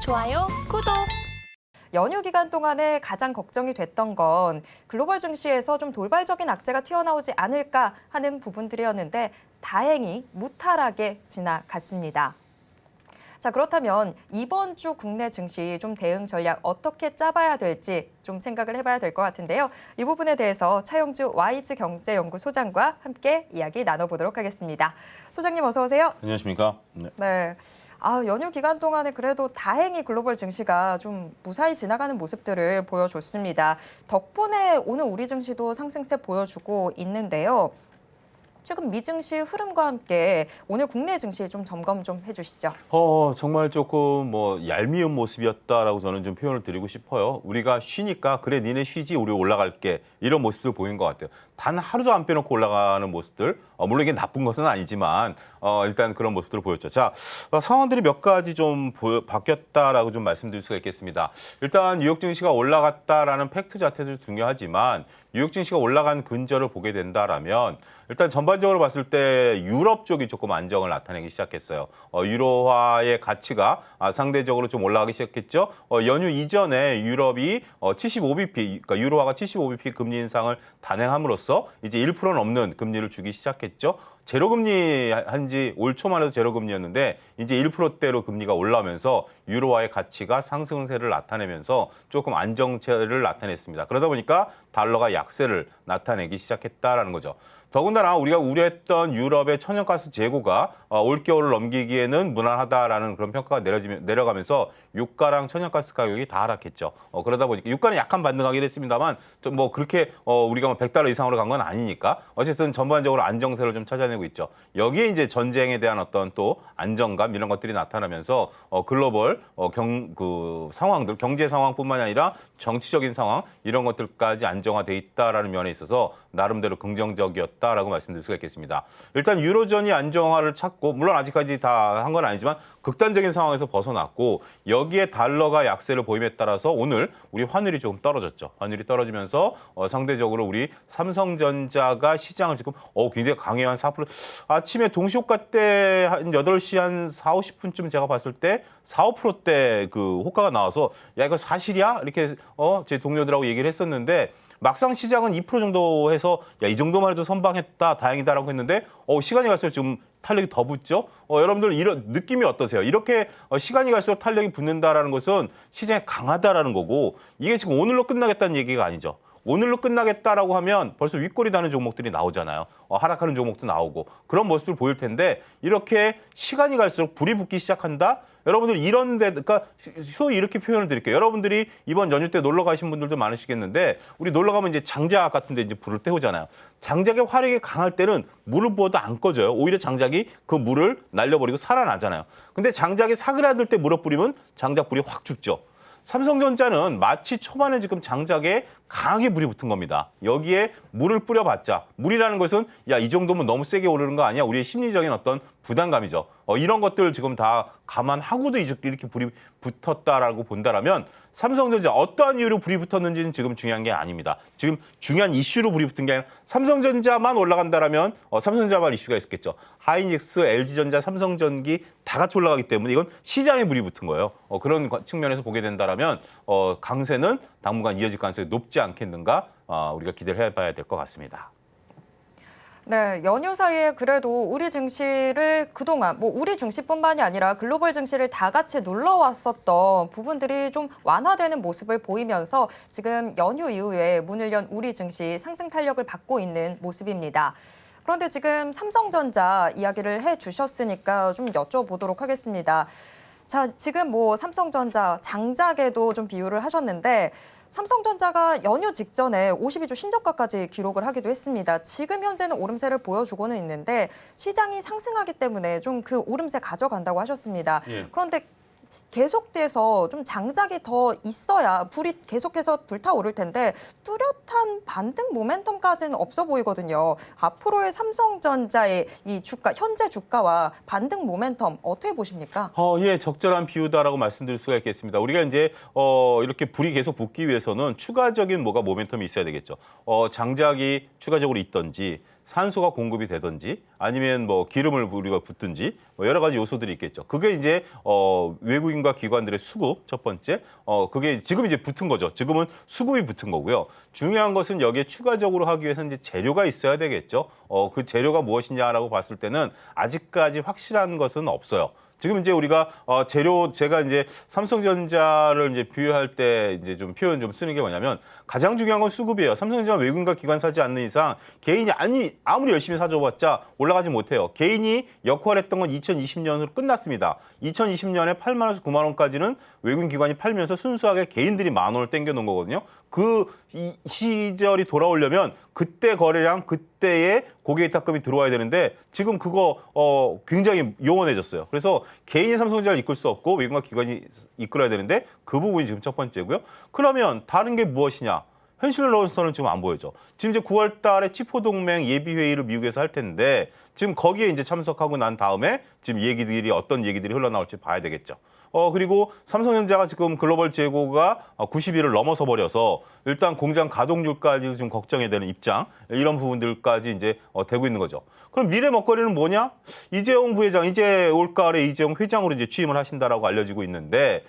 좋아요, 구독! 연휴 기간 동안에 가장 걱정이 됐던 건 글로벌 증시에서 좀 돌발적인 악재가 튀어나오지 않을까 하는 부분들이었는데 다행히 무탈하게 지나갔습니다. 자, 그렇다면 이번 주 국내 증시 좀 대응 전략 어떻게 짜봐야 될지 좀 생각을 해봐야 될 것 같은데요. 이 부분에 대해서 차영주 YG 경제연구소장과 함께 이야기 나눠보도록 하겠습니다. 소장님 어서 오세요. 안녕하십니까? 네. 연휴 기간 동안에 그래도 다행히 글로벌 증시가 좀 무사히 지나가는 모습들을 보여줬습니다. 덕분에 오늘 우리 증시도 상승세 보여주고 있는데요. 최근 미증시 흐름과 함께 오늘 국내 증시 좀 점검 좀 해주시죠. 정말 조금 얄미운 모습이었다라고 저는 좀 표현을 드리고 싶어요. 우리가 쉬니까 그래 니네 쉬지 우리 올라갈게 이런 모습들 보인 것 같아요. 단 하루도 안 빼놓고 올라가는 모습들, 물론 이게 나쁜 것은 아니지만 일단 그런 모습들을 보였죠. 자, 상황들이 몇 가지 좀 바뀌었다라고 좀 말씀드릴 수가 있겠습니다. 일단 뉴욕 증시가 올라갔다라는 팩트 자체도 중요하지만 뉴욕 증시가 올라간 근저를 보게 된다라면 일단 전반적으로 봤을 때 유럽 쪽이 조금 안정을 나타내기 시작했어요. 유로화의 가치가 상대적으로 좀 올라가기 시작했죠. 연휴 이전에 유럽이 75bp, 그러니까 유로화가 75bp 금리 인상을 단행함으로써 이제 1%는 넘는 금리를 주기 시작했죠. 제로금리 한지 올 초만 해도 제로금리였는데 이제 1%대로 금리가 올라오면서 유로화의 가치가 상승세를 나타내면서 조금 안정세를 나타냈습니다. 그러다 보니까 달러가 약세를 나타내기 시작했다라는 거죠. 더군다나 우리가 우려했던 유럽의 천연가스 재고가 올겨울을 넘기기에는 무난하다라는 그런 평가가 내려가면서 유가랑 천연가스 가격이 다 하락했죠. 그러다 보니까 유가는 약간 반등하긴 했습니다만 좀 그렇게 우리가 $100 이상으로 간 건 아니니까 어쨌든 전반적으로 안정세를 좀 찾아내고 있죠. 여기에 이제 전쟁에 대한 어떤 또 안정감 이런 것들이 나타나면서 글로벌 상황들, 경제 상황뿐만이 아니라 정치적인 상황 이런 것들까지 안정화돼 있다라는 면에 있어서 나름대로 긍정적이었다라고 말씀드릴 수가 있겠습니다. 일단 유로존이 안정화를 찾고 물론 아직까지 다 한 건 아니지만 극단적인 상황에서 벗어났고 여기에 달러가 약세를 보임에 따라서 오늘 우리 환율이 조금 떨어졌죠. 환율이 떨어지면서 상대적으로 우리 삼성전자가 시장을 지금 굉장히 강해요. 한 4%. 아침에 동시호가 때 한 8시 한 4, 50분쯤 제가 봤을 때 4, 5%대 그 호가가 나와서 야 이거 사실이야? 이렇게 제 동료들하고 얘기를 했었는데 막상 시장은 2% 정도 해서 야, 이 정도만 해도 선방했다, 다행이다라고 했는데 시간이 갈수록 지금 탄력이 더 붙죠. 여러분들 이런 느낌이 어떠세요? 이렇게 시간이 갈수록 탄력이 붙는다라는 것은 시장이 강하다라는 거고 이게 지금 오늘로 끝나겠다는 얘기가 아니죠. 오늘로 끝나겠다라고 하면 벌써 윗골이 다는 종목들이 나오잖아요. 하락하는 종목도 나오고 그런 모습을 보일 텐데 이렇게 시간이 갈수록 불이 붙기 시작한다? 여러분들 그러니까 소위 이렇게 표현을 드릴게요. 여러분들이 이번 연휴 때 놀러 가신 분들도 많으시겠는데 우리 놀러 가면 이제 장작 같은 데 이제 불을 때우잖아요. 장작의 화력이 강할 때는 물을 부어도 안 꺼져요. 오히려 장작이 그 물을 날려버리고 살아나잖아요. 근데 장작이 사그라들 때 물을 뿌리면 장작 불이 확 죽죠. 삼성전자는 마치 초반에 지금 장작에 강하게 불이 붙은 겁니다. 여기에 물을 뿌려봤자 물이라는 것은 야, 이 정도면 너무 세게 오르는 거 아니야? 우리의 심리적인 어떤 부담감이죠. 이런 것들 지금 다 감안하고도 이렇게 불이 붙었다라고 본다라면 삼성전자 어떠한 이유로 불이 붙었는지는 지금 중요한 게 아닙니다. 지금 중요한 이슈로 불이 붙은 게 아니라 삼성전자만 올라간다라면 삼성전자만 이슈가 있었겠죠. 하이닉스, LG전자, 삼성전기 다 같이 올라가기 때문에 이건 시장에 불이 붙은 거예요. 그런 측면에서 보게 된다라면 강세는 당분간 이어질 가능성이 높지 않겠는가 우리가 기대를 해봐야 될 것 같습니다. 네, 연휴 사이에 그래도 우리 증시를 그동안 우리 증시뿐만이 아니라 글로벌 증시를 다 같이 눌러왔었던 부분들이 좀 완화되는 모습을 보이면서 지금 연휴 이후에 문을 연 우리 증시 상승 탄력을 받고 있는 모습입니다. 그런데 지금 삼성전자 이야기를 해주셨으니까 좀 여쭤보도록 하겠습니다. 자, 지금 삼성전자 장작에도 좀 비유를 하셨는데 삼성전자가 연휴 직전에 52주 신저가까지 기록을 하기도 했습니다. 지금 현재는 오름세를 보여주고는 있는데 시장이 상승하기 때문에 좀 그 오름세 가져간다고 하셨습니다. 예. 그런데 계속돼서 좀 장작이 더 있어야 불이 계속해서 불타오를 텐데 뚜렷한 반등 모멘텀까지는 없어 보이거든요. 앞으로의 삼성전자의 이 현재 주가와 반등 모멘텀 어떻게 보십니까? 예, 적절한 비유다라고 말씀드릴 수가 있겠습니다. 우리가 이제 이렇게 불이 계속 붙기 위해서는 추가적인 모멘텀이 있어야 되겠죠. 장작이 추가적으로 있든지 산소가 공급이 되든지 아니면 뭐 기름을 우리가 붓든지 뭐 여러 가지 요소들이 있겠죠. 그게 이제 외국인과 기관들의 수급 첫 번째. 그게 지금 이제 붙은 거죠. 지금은 수급이 붙은 거고요. 중요한 것은 여기에 추가적으로 하기 위해서 이제 재료가 있어야 되겠죠. 그 재료가 무엇이냐라고 봤을 때는 아직까지 확실한 것은 없어요. 지금 이제 우리가 재료 제가 이제 삼성전자를 이제 비유할 때 이제 좀 표현 좀 쓰는 게 뭐냐면 가장 중요한 건 수급이에요. 삼성전자 외국인과 기관 사지 않는 이상 개인이 아무리 열심히 사줘봤자 올라가지 못해요. 개인이 역할했던 건 2020년으로 끝났습니다. 2020년에 8만 원에서 9만 원까지는 외국인 기관이 팔면서 순수하게 개인들이 1만 원을 땡겨놓은 거거든요. 이 시절이 돌아오려면 그때 거래량, 그때의 고객위탁금이 들어와야 되는데 지금 그거 굉장히 요원해졌어요. 그래서 개인이 삼성전자를 이끌 수 없고 외국인과 기관이 이끌어야 되는데 그 부분이 지금 첫 번째고요. 그러면 다른 게 무엇이냐? 현실로서는 지금 안 보여져. 지금 이제 9월 달에 치포 동맹 예비 회의를 미국에서 할 텐데 지금 거기에 이제 참석하고 난 다음에 지금 어떤 얘기들이 흘러나올지 봐야 되겠죠. 그리고 삼성전자가 지금 글로벌 재고가 90일을 넘어서 버려서 일단 공장 가동률까지도 좀 걱정이 되는 입장, 이런 부분들까지 이제 되고 있는 거죠. 그럼 미래 먹거리는 뭐냐? 이재용 부회장, 이제 올가을에 이재용 회장으로 이제 취임을 하신다라고 알려지고 있는데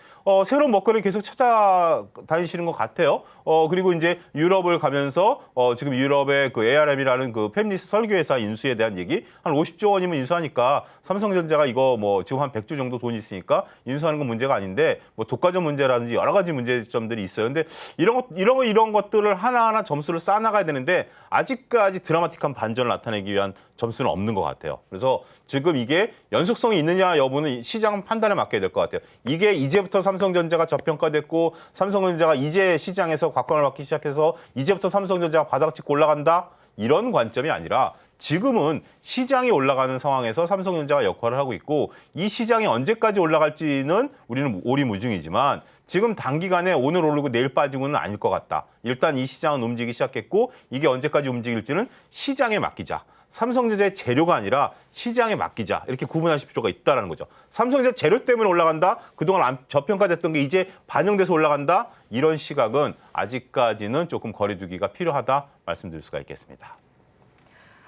새로운 먹거리를 계속 찾아다니시는 것 같아요. 그리고 이제 유럽을 가면서 지금 유럽의 그 ARM이라는 그 팹리스 설계회사 인수에 대한 얘기 한 50조 원이면 인수하니까 삼성전자가 이거 뭐 지금 한 100조 정도 돈이 있으니까 인수하는 건 문제가 아닌데 뭐 독과점 문제라든지 여러 가지 문제점들이 있어요. 근데 이런 것들을 하나하나 점수를 쌓아나가야 되는데 아직까지 드라마틱한 반전을 나타내기 위한 점수는 없는 것 같아요. 그래서 지금 이게 연속성이 있느냐 여부는 시장 판단에 맡겨야 될 것 같아요. 이게 이제부터 삼성전자가 저평가됐고 삼성전자가 이제 시장에서 곽광을 받기 시작해서 이제부터 삼성전자가 바닥 짚고 올라간다? 이런 관점이 아니라 지금은 시장이 올라가는 상황에서 삼성전자가 역할을 하고 있고 이 시장이 언제까지 올라갈지는 우리는 오리무중이지만 지금 단기간에 오늘 오르고 내일 빠지고는 아닐 것 같다. 일단 이 시장은 움직이기 시작했고 이게 언제까지 움직일지는 시장에 맡기자. 삼성전자의 재료가 아니라 시장에 맡기자. 이렇게 구분하실 필요가 있다는 거죠. 삼성전자 재료 때문에 올라간다. 그동안 저평가됐던 게 이제 반영돼서 올라간다. 이런 시각은 아직까지는 조금 거리두기가 필요하다 말씀드릴 수가 있겠습니다.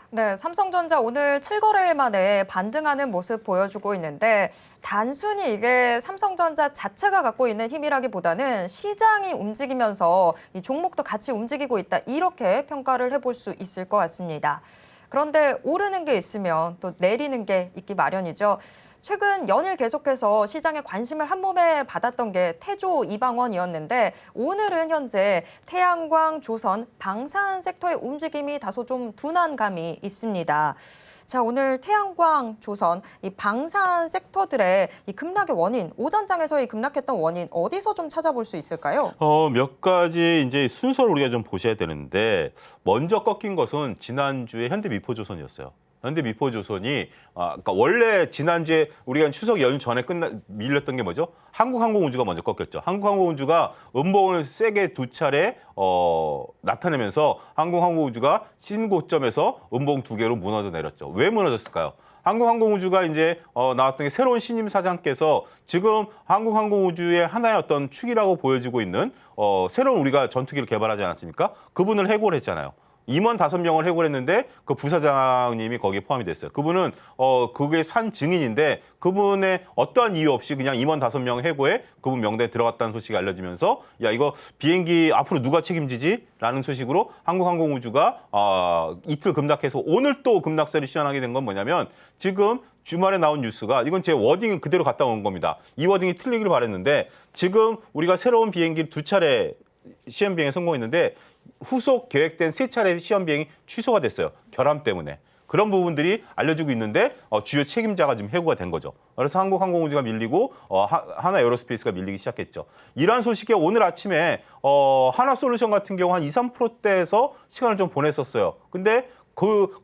네, 삼성전자 오늘 7거래일 만에 반등하는 모습 보여주고 있는데 단순히 이게 삼성전자 자체가 갖고 있는 힘이라기보다는 시장이 움직이면서 이 종목도 같이 움직이고 있다. 이렇게 평가를 해볼 수 있을 것 같습니다. 그런데 오르는 게 있으면 또 내리는 게 있기 마련이죠. 최근 연일 계속해서 시장에 관심을 한몸에 받았던 게 태조 이방원이었는데 오늘은 현재 태양광, 조선, 방산 섹터의 움직임이 다소 좀 둔한 감이 있습니다. 자, 오늘 태양광, 조선, 이 방산 섹터들의 이 급락의 원인, 오전장에서 이 급락했던 원인 어디서 좀 찾아볼 수 있을까요? 몇 가지 이제 순서를 우리가 좀 보셔야 되는데 먼저 꺾인 것은 지난주에 현대미포조선이었어요. 현대미포조선이 그러니까 원래 지난주에 우리가 추석 연휴 전에 밀렸던 게 뭐죠? 한국항공우주가 먼저 꺾였죠. 한국항공우주가 음봉을 세게 두 차례 나타내면서 한국항공우주가 신고점에서 음봉 2개로 무너져 내렸죠. 왜 무너졌을까요? 한국항공우주가 이제 나왔던 게 새로운 신임 사장께서 지금 한국항공우주의 하나의 어떤 축이라고 보여지고 있는 새로운 우리가 전투기를 개발하지 않았습니까? 그분을 해고를 했잖아요. 임원 5명을 해고했는데 그 부사장님이 거기에 포함이 됐어요. 그분은 그게 산 증인인데 그분의 어떠한 이유 없이 그냥 임원 5명 해고해 그분 명단에 들어갔다는 소식이 알려지면서 야 이거 비행기 앞으로 누가 책임지지? 라는 소식으로 한국항공우주가 이틀 급락해서 오늘 또 급락세를 시현하게 된 건 뭐냐면 지금 주말에 나온 뉴스가 이건 제 워딩 그대로 갖다 온 겁니다. 이 워딩이 틀리기를 바랬는데 지금 우리가 새로운 비행기를 2차례 시험 비행에 성공했는데 후속 계획된 3차례 시험 비행이 취소가 됐어요. 결함 때문에. 그런 부분들이 알려지고 있는데 주요 책임자가 지금 해고가 된 거죠. 그래서 한국항공우주가 밀리고 하나에어로스페이스가 밀리기 시작했죠. 이러한 소식에 오늘 아침에 하나솔루션 같은 경우 한 2, 3%대에서 시간을 좀 보냈었어요. 근데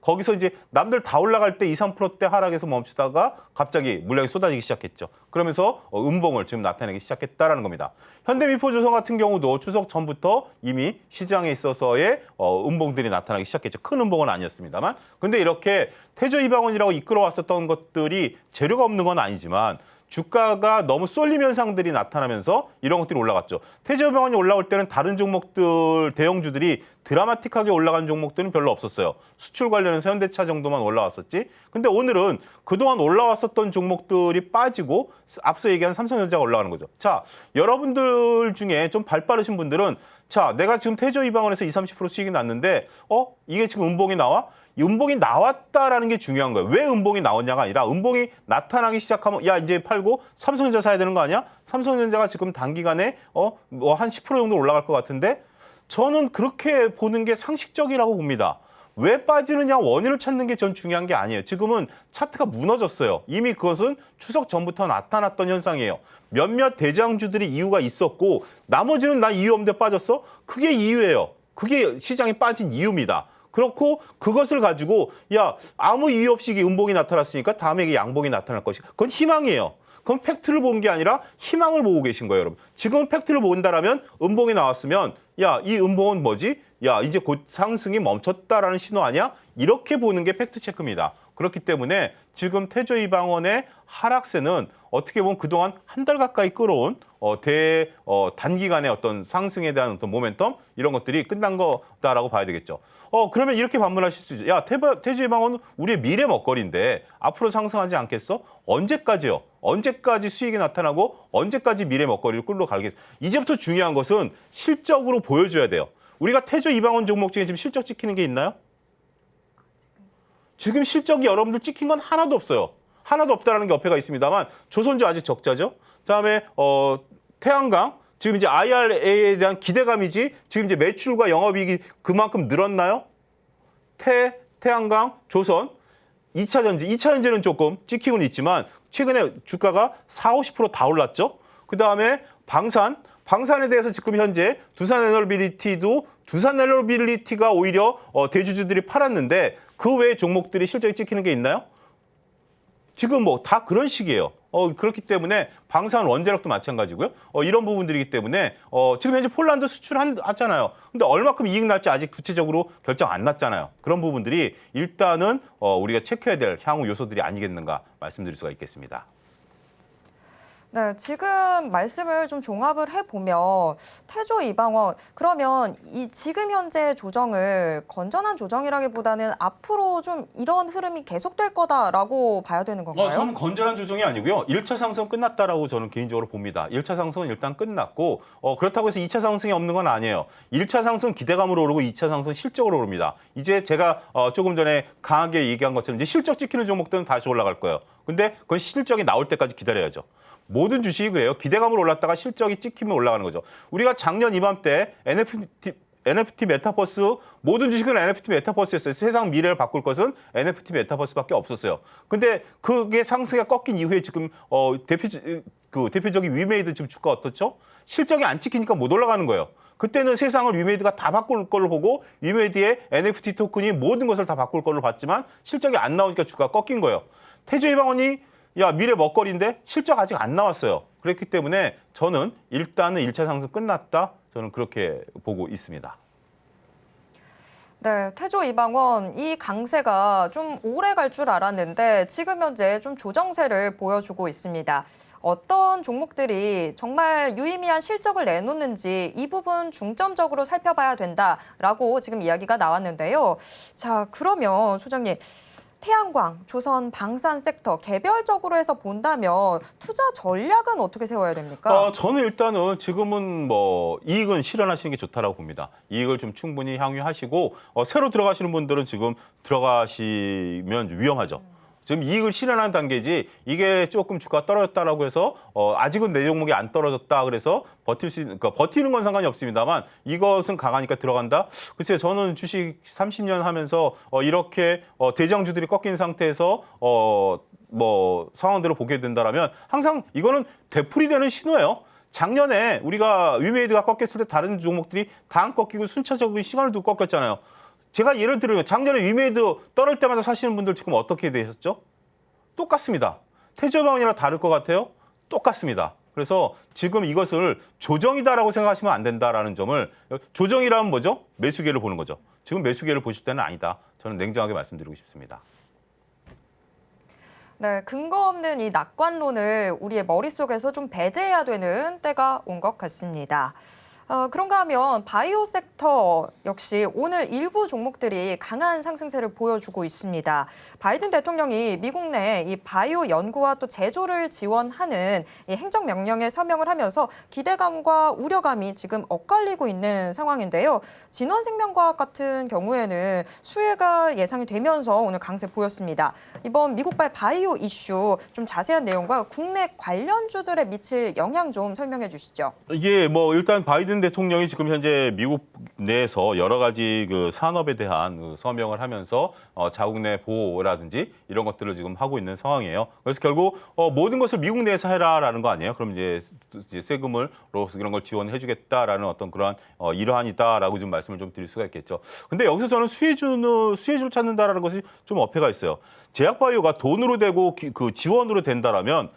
거기서 이제 남들 다 올라갈 때 2, 3%대 하락에서 멈추다가 갑자기 물량이 쏟아지기 시작했죠. 그러면서 음봉을 지금 나타내기 시작했다라는 겁니다. 현대미포조선 같은 경우도 추석 전부터 이미 시장에 있어서의 음봉들이 나타나기 시작했죠. 큰 음봉은 아니었습니다만. 근데 이렇게 태조 이방원이라고 이끌어왔었던 것들이 재료가 없는 건 아니지만 주가가 너무 쏠림 현상들이 나타나면서 이런 것들이 올라갔죠. 태저병원이 올라올 때는 다른 종목들, 대형주들이 드라마틱하게 올라간 종목들은 별로 없었어요. 수출 관련해서 현대차 정도만 올라왔었지. 근데 오늘은 그동안 올라왔었던 종목들이 빠지고 앞서 얘기한 삼성전자가 올라가는 거죠. 자, 여러분들 중에 좀 발 빠르신 분들은 자, 내가 지금 태저이방원에서 20, 30% 수익이 났는데 이게 지금 음봉이 나와? 이 음봉이 나왔다라는 게 중요한 거예요. 왜 음봉이 나왔냐가 아니라 음봉이 나타나기 시작하면 야 이제 팔고 삼성전자 사야 되는 거 아니야? 삼성전자가 지금 단기간에 뭐 한 10% 정도 올라갈 것 같은데 저는 그렇게 보는 게 상식적이라고 봅니다. 왜 빠지느냐 원인을 찾는 게 전 중요한 게 아니에요. 지금은 차트가 무너졌어요. 이미 그것은 추석 전부터 나타났던 현상이에요. 몇몇 대장주들이 이유가 있었고 나머지는 나 이유 없는데 빠졌어? 그게 이유예요. 그게 시장이 빠진 이유입니다. 그렇고 그것을 가지고 야 아무 이유 없이 이게 음봉이 나타났으니까 다음에 이게 양봉이 나타날 것이 그건 희망이에요. 그건 팩트를 본 게 아니라 희망을 보고 계신 거예요, 여러분. 지금은 팩트를 본다라면 음봉이 나왔으면 야 이 음봉은 뭐지? 야 이제 곧 상승이 멈췄다라는 신호 아니야? 이렇게 보는 게 팩트 체크입니다. 그렇기 때문에 지금 태저이방원의 하락세는 어떻게 보면 그동안 한 달 가까이 끌어온 단기간의 어떤 상승에 대한 어떤 모멘텀 이런 것들이 끝난 거다라고 봐야 되겠죠. 그러면 이렇게 반문하실 수 있죠. 야, 태저이방원은 우리의 미래 먹거리인데 앞으로 상승하지 않겠어? 언제까지요? 언제까지 수익이 나타나고 언제까지 미래 먹거리를 끌고 가겠어? 이제부터 중요한 것은 실적으로 보여줘야 돼요. 우리가 태저이방원 종목 중에 지금 실적 찍히는 게 있나요? 지금 실적이 여러분들 찍힌 건 하나도 없어요. 하나도 없다라는 게 어폐가 있습니다만 조선주 아직 적자죠. 그다음에 태양광 지금 이제 IRA에 대한 기대감이지 지금 이제 매출과 영업이익이 그만큼 늘었나요? 태양광, 조선, 2차전지. 2차전지는 조금 찍히고는 있지만 최근에 주가가 40~50% 다 올랐죠. 그다음에 방산에 대해서 지금 현재 두산에너빌리티가 오히려 대주주들이 팔았는데 그 외에 종목들이 실적이 찍히는 게 있나요? 지금 뭐 다 그런 식이에요. 그렇기 때문에 방산 원자력도 마찬가지고요. 이런 부분들이기 때문에 지금 현재 폴란드 수출하잖아요. 근데 얼마큼 이익 날지 아직 구체적으로 결정 안 났잖아요. 그런 부분들이 일단은 우리가 체크해야 될 향후 요소들이 아니겠는가 말씀드릴 수가 있겠습니다. 네, 지금 말씀을 좀 종합을 해보면 태저이방원 그러면 이 지금 현재 조정을 건전한 조정이라기보다는 앞으로 좀 이런 흐름이 계속될 거다라고 봐야 되는 건가요? 저는 건전한 조정이 아니고요. 1차 상승 끝났다라고 저는 개인적으로 봅니다. 1차 상승은 일단 끝났고 그렇다고 해서 2차 상승이 없는 건 아니에요. 1차 상승 기대감으로 오르고 2차 상승 실적으로 오릅니다. 이제 제가 조금 전에 강하게 얘기한 것처럼 이제 실적 찍히는 종목들은 다시 올라갈 거예요. 근데 그건 실적이 나올 때까지 기다려야죠. 모든 주식이 그래요. 기대감으로 올랐다가 실적이 찍히면 올라가는 거죠. 우리가 작년 이맘때 NFT 메타버스 모든 주식은 NFT 메타버스였어요. 세상 미래를 바꿀 것은 NFT 메타버스밖에 없었어요. 근데 그게 상승이 꺾인 이후에 지금 대표적인 위메이드 지금 주가 어떻죠? 실적이 안 찍히니까 못 올라가는 거예요. 그때는 세상을 위메이드가 다 바꿀 걸로 보고 위메이드의 NFT 토큰이 모든 것을 다 바꿀 걸로 봤지만 실적이 안 나오니까 주가가 꺾인 거예요. 태저이방원이 야 미래 먹거리인데 실적 아직 안 나왔어요. 그렇기 때문에 저는 일단은 1차 상승 끝났다. 저는 그렇게 보고 있습니다. 네, 태저이방원 이 강세가 좀 오래 갈 줄 알았는데 지금 현재 좀 조정세를 보여주고 있습니다. 어떤 종목들이 정말 유의미한 실적을 내놓는지 이 부분 중점적으로 살펴봐야 된다라고 지금 이야기가 나왔는데요. 자, 그러면 소장님. 태양광, 조선, 방산 섹터 개별적으로 해서 본다면 투자 전략은 어떻게 세워야 됩니까? 저는 일단은 지금은 뭐 이익은 실현하시는 게 좋다라고 봅니다. 이익을 좀 충분히 향유하시고 새로 들어가시는 분들은 지금 들어가시면 위험하죠. 지금 이익을 실현하는 단계지 이게 조금 주가 떨어졌다라고 해서 아직은 내 종목이 안 떨어졌다 그래서 그러니까 버티는 건 상관이 없습니다만 이것은 강하니까 들어간다. 글쎄요, 저는 주식 30년 하면서 이렇게 대장주들이 꺾인 상태에서 뭐 상황대로 보게 된다라면 항상 이거는 되풀이되는 신호예요. 작년에 우리가 위메이드가 꺾였을 때 다른 종목들이 다 안 꺾이고 순차적인 시간을 두고 꺾였잖아요. 제가 예를 들면 작년에 위메이드 떨을 때마다 사시는 분들 지금 어떻게 되셨죠? 똑같습니다. 태저방원이랑 다를 것 같아요? 똑같습니다. 그래서 지금 이것을 조정이다라고 생각하시면 안 된다라는 점을 조정이라면 뭐죠? 매수기회를 보는 거죠. 지금 매수기회를 보실 때는 아니다. 저는 냉정하게 말씀드리고 싶습니다. 네, 근거 없는 이 낙관론을 우리의 머릿속에서 좀 배제해야 되는 때가 온 것 같습니다. 그런가 하면 바이오 섹터 역시 오늘 일부 종목들이 강한 상승세를 보여주고 있습니다. 바이든 대통령이 미국 내 이 바이오 연구와 또 제조를 지원하는 이 행정명령에 서명을 하면서 기대감과 우려감이 지금 엇갈리고 있는 상황인데요. 진원생명과학 같은 경우에는 수혜가 예상이 되면서 오늘 강세 보였습니다. 이번 미국발 바이오 이슈 좀 자세한 내용과 국내 관련주들에 미칠 영향 좀 설명해 주시죠. 예, 뭐 일단 바이든 대통령이 지금 현재 미국 내에서 여러 가지 그 산업에 대한 그 서명을 하면서 자국 내 보호라든지 이런 것들을 지금 하고 있는 상황이에요. 그래서 결국 모든 것을 미국 내에서 해라라는 거 아니에요? 그럼 이제 세금으로 이런 걸 지원해주겠다라는 어떤 그러한 일환이다라고 좀 말씀을 좀 드릴 수가 있겠죠. 근데 여기서 저는 수혜주를 찾는다라는 것이 좀 어폐가 있어요. 제약바이오가 돈으로 되고 그 지원으로 된다라면.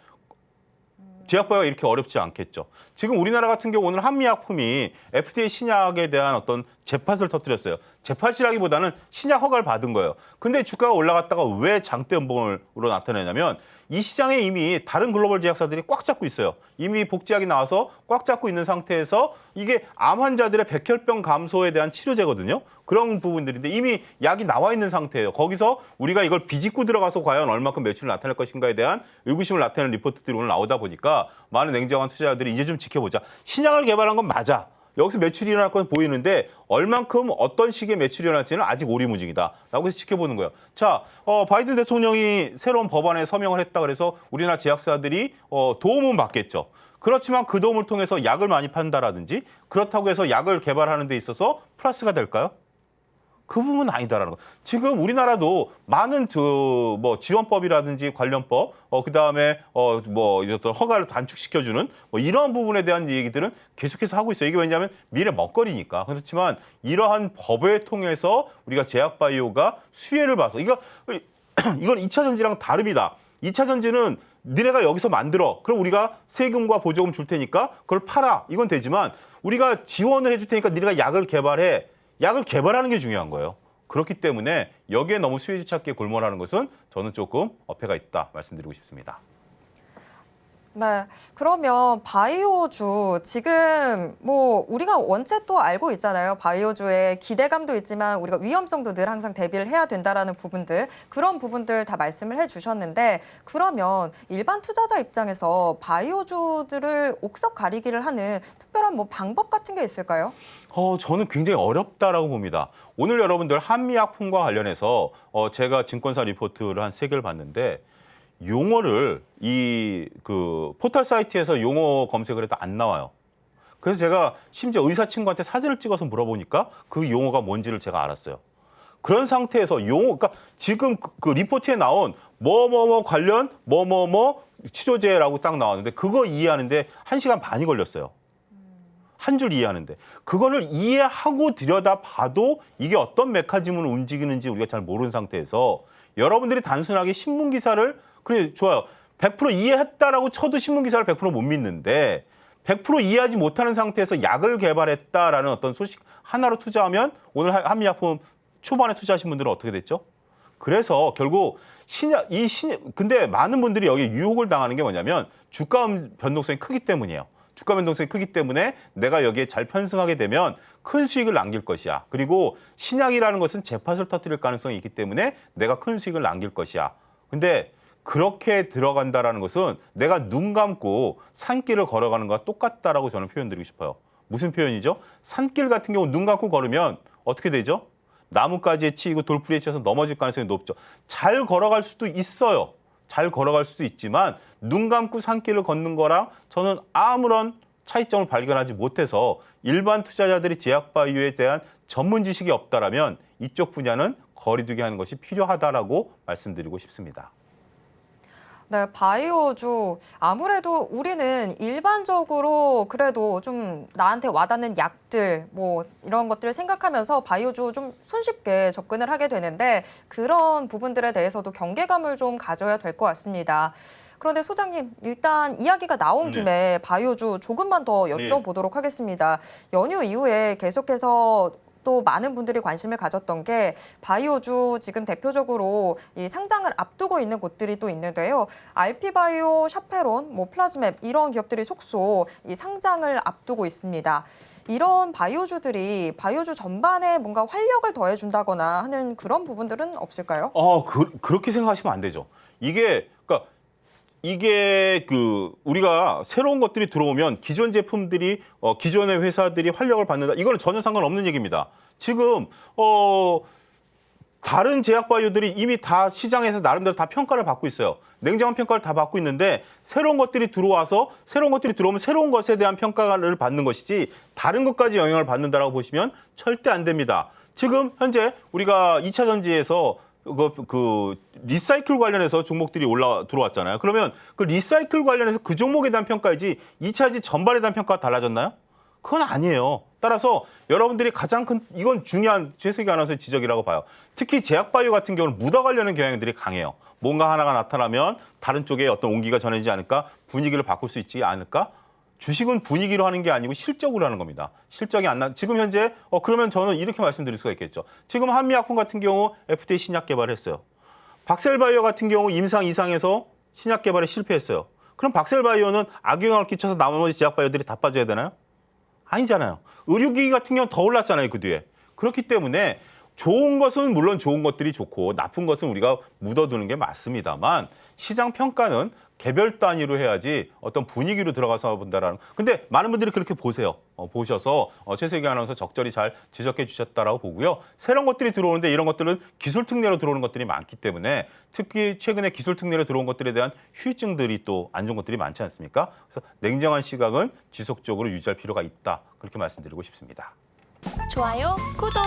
제약바이오가 이렇게 어렵지 않겠죠. 지금 우리나라 같은 경우 오늘 한미약품이 FDA 신약에 대한 어떤 재팟을 터뜨렸어요. 재팟이라기보다는 신약 허가를 받은 거예요. 근데 주가가 올라갔다가 왜 장대 음봉으로 나타내냐면 이 시장에 이미 다른 글로벌 제약사들이 꽉 잡고 있어요. 이미 복제약이 나와서 꽉 잡고 있는 상태에서 이게 암 환자들의 백혈병 감소에 대한 치료제거든요. 그런 부분들인데 이미 약이 나와 있는 상태예요. 거기서 우리가 이걸 비집고 들어가서 과연 얼마큼 매출을 나타낼 것인가에 대한 의구심을 나타내는 리포트들이 오늘 나오다 보니까 많은 냉정한 투자자들이 이제 좀 지켜보자. 신약을 개발한 건 맞아. 여기서 매출이 일어날 건 보이는데 얼만큼 어떤 식의 매출이 일어날지는 아직 오리무중이다라고 해서 지켜보는 거예요. 자, 바이든 대통령이 새로운 법안에 서명을 했다 그래서 우리나라 제약사들이 도움은 받겠죠. 그렇지만 그 도움을 통해서 약을 많이 판다라든지 그렇다고 해서 약을 개발하는 데 있어서 플러스가 될까요? 그 부분은 아니다라는 거. 지금 우리나라도 많은 뭐 지원법이라든지 관련법, 그다음에 뭐 어떤 허가를 단축시켜주는 뭐 이런 부분에 대한 얘기들은 계속해서 하고 있어요. 이게 왜냐하면 미래 먹거리니까. 그렇지만 이러한 법을 통해서 우리가 제약바이오가 수혜를 봐서 이건 2차 전지랑 다릅니다. 2차 전지는 니네가 여기서 만들어. 그럼 우리가 세금과 보조금 줄 테니까 그걸 팔아. 이건 되지만 우리가 지원을 해줄 테니까 니네가 약을 개발해. 약을 개발하는 게 중요한 거예요. 그렇기 때문에 여기에 너무 수혜주 찾기에 골몰하는 것은 저는 조금 어폐가 있다 말씀드리고 싶습니다. 네, 그러면 바이오주 지금 뭐 우리가 원체 또 알고 있잖아요. 바이오주의 기대감도 있지만 우리가 위험성도 늘 항상 대비를 해야 된다라는 부분들 그런 부분들 다 말씀을 해주셨는데 그러면 일반 투자자 입장에서 바이오주들을 옥석 가리기를 하는 특별한 뭐 방법 같은 게 있을까요? 저는 굉장히 어렵다라고 봅니다. 오늘 여러분들 한미약품과 관련해서 제가 증권사 리포트를 한 3개를 봤는데 용어를 그 포털 사이트에서 용어 검색을 해도 안 나와요. 그래서 제가 심지어 의사 친구한테 사진을 찍어서 물어보니까 그 용어가 뭔지를 제가 알았어요. 그런 상태에서 그러니까 지금 그 리포트에 나온 뭐뭐뭐 관련 뭐뭐뭐 치료제라고 딱 나왔는데 그거 이해하는데 1시간 반이 걸렸어요. 한 줄 이해하는데 그거를 이해하고 들여다봐도 이게 어떤 메커니즘으로 움직이는지 우리가 잘 모르는 상태에서 여러분들이 단순하게 신문 기사를 그래 좋아요. 100% 이해했다라고 쳐도 신문 기사를 100% 못 믿는데 100% 이해하지 못하는 상태에서 약을 개발했다라는 어떤 소식 하나로 투자하면 오늘 한미약품 초반에 투자하신 분들은 어떻게 됐죠? 그래서 결국 근데 많은 분들이 여기에 유혹을 당하는 게 뭐냐면 주가 변동성이 크기 때문이에요. 주가 변동성이 크기 때문에 내가 여기에 잘 편승하게 되면 큰 수익을 남길 것이야. 그리고 신약이라는 것은 재팟을 터뜨릴 가능성이 있기 때문에 내가 큰 수익을 남길 것이야. 근데 그렇게 들어간다라는 것은 내가 눈 감고 산길을 걸어가는 것과 똑같다라고 저는 표현드리고 싶어요. 무슨 표현이죠? 산길 같은 경우 눈 감고 걸으면 어떻게 되죠? 나뭇가지에 치이고 돌풀이에 치여서 넘어질 가능성이 높죠. 잘 걸어갈 수도 있어요. 잘 걸어갈 수도 있지만 눈 감고 산길을 걷는 거랑 저는 아무런 차이점을 발견하지 못해서 일반 투자자들이 제약바이오에 대한 전문 지식이 없다라면 이쪽 분야는 거리두기 하는 것이 필요하다라고 말씀드리고 싶습니다. 네, 바이오주 아무래도 우리는 일반적으로 그래도 좀 나한테 와닿는 약들 뭐 이런 것들을 생각하면서 바이오주 좀 손쉽게 접근을 하게 되는데 그런 부분들에 대해서도 경계감을 좀 가져야 될 것 같습니다. 그런데 소장님 일단 이야기가 나온 김에 바이오주 조금만 더 여쭤보도록 하겠습니다. 연휴 이후에 계속해서 또 많은 분들이 관심을 가졌던 게 바이오주 지금 대표적으로 이 상장을 앞두고 있는 곳들이 또 있는데요. RP바이오, 샤페론, 뭐 플라즈맵 이런 기업들이 속속 이 상장을 앞두고 있습니다. 이런 바이오주들이 바이오주 전반에 뭔가 활력을 더해준다거나 하는 그런 부분들은 없을까요? 그렇게 생각하시면 안 되죠. 이게 우리가 새로운 것들이 들어오면 기존 제품들이 기존의 회사들이 활력을 받는다. 이거는 전혀 상관없는 얘기입니다. 지금 다른 제약 바이오들이 이미 다 시장에서 나름대로 다 평가를 받고 있어요. 냉정한 평가를 다 받고 있는데 새로운 것들이 들어와서 새로운 것들이 들어오면 새로운 것에 대한 평가를 받는 것이지 다른 것까지 영향을 받는다라고 보시면 절대 안 됩니다. 지금 현재 우리가 2차 전지에서 리사이클 관련해서 종목들이 들어왔잖아요. 그러면 그 리사이클 관련해서 그 종목에 대한 평가이지 2차지 전반에 대한 평가가 달라졌나요? 그건 아니에요. 따라서 여러분들이 가장 큰 이건 중요한 최석기 아나운서의 지적이라고 봐요. 특히 제약바이오 같은 경우는 묻어가려는 경향들이 강해요. 뭔가 하나가 나타나면 다른 쪽에 어떤 온기가 전해지지 않을까? 분위기를 바꿀 수 있지 않을까? 주식은 분위기로 하는 게 아니고 실적으로 하는 겁니다. 실적이 안 나. 지금 현재 그러면 저는 이렇게 말씀드릴 수가 있겠죠. 지금 한미약품 같은 경우 FDA 신약 개발했어요. 박셀바이오 같은 경우 임상 이상에서 신약 개발에 실패했어요. 그럼 박셀바이오는 악영향을 끼쳐서 나머지 제약바이오들이 다 빠져야 되나요? 아니잖아요. 의료기기 같은 경우는 더 올랐잖아요, 그 뒤에. 그렇기 때문에 좋은 것은 물론 좋은 것들이 좋고 나쁜 것은 우리가 묻어두는 게 맞습니다만 시장 평가는 개별 단위로 해야지 어떤 분위기로 들어가서 본다라는. 근데 많은 분들이 그렇게 보세요. 보셔서 최석기 아나운서 적절히 잘 지적해 주셨다라고 보고요. 새로운 것들이 들어오는데 이런 것들은 기술 특례로 들어오는 것들이 많기 때문에 특히 최근에 기술 특례로 들어온 것들에 대한 후유증들이 또 안 좋은 것들이 많지 않습니까? 그래서 냉정한 시각은 지속적으로 유지할 필요가 있다. 그렇게 말씀드리고 싶습니다. 좋아요, 구독.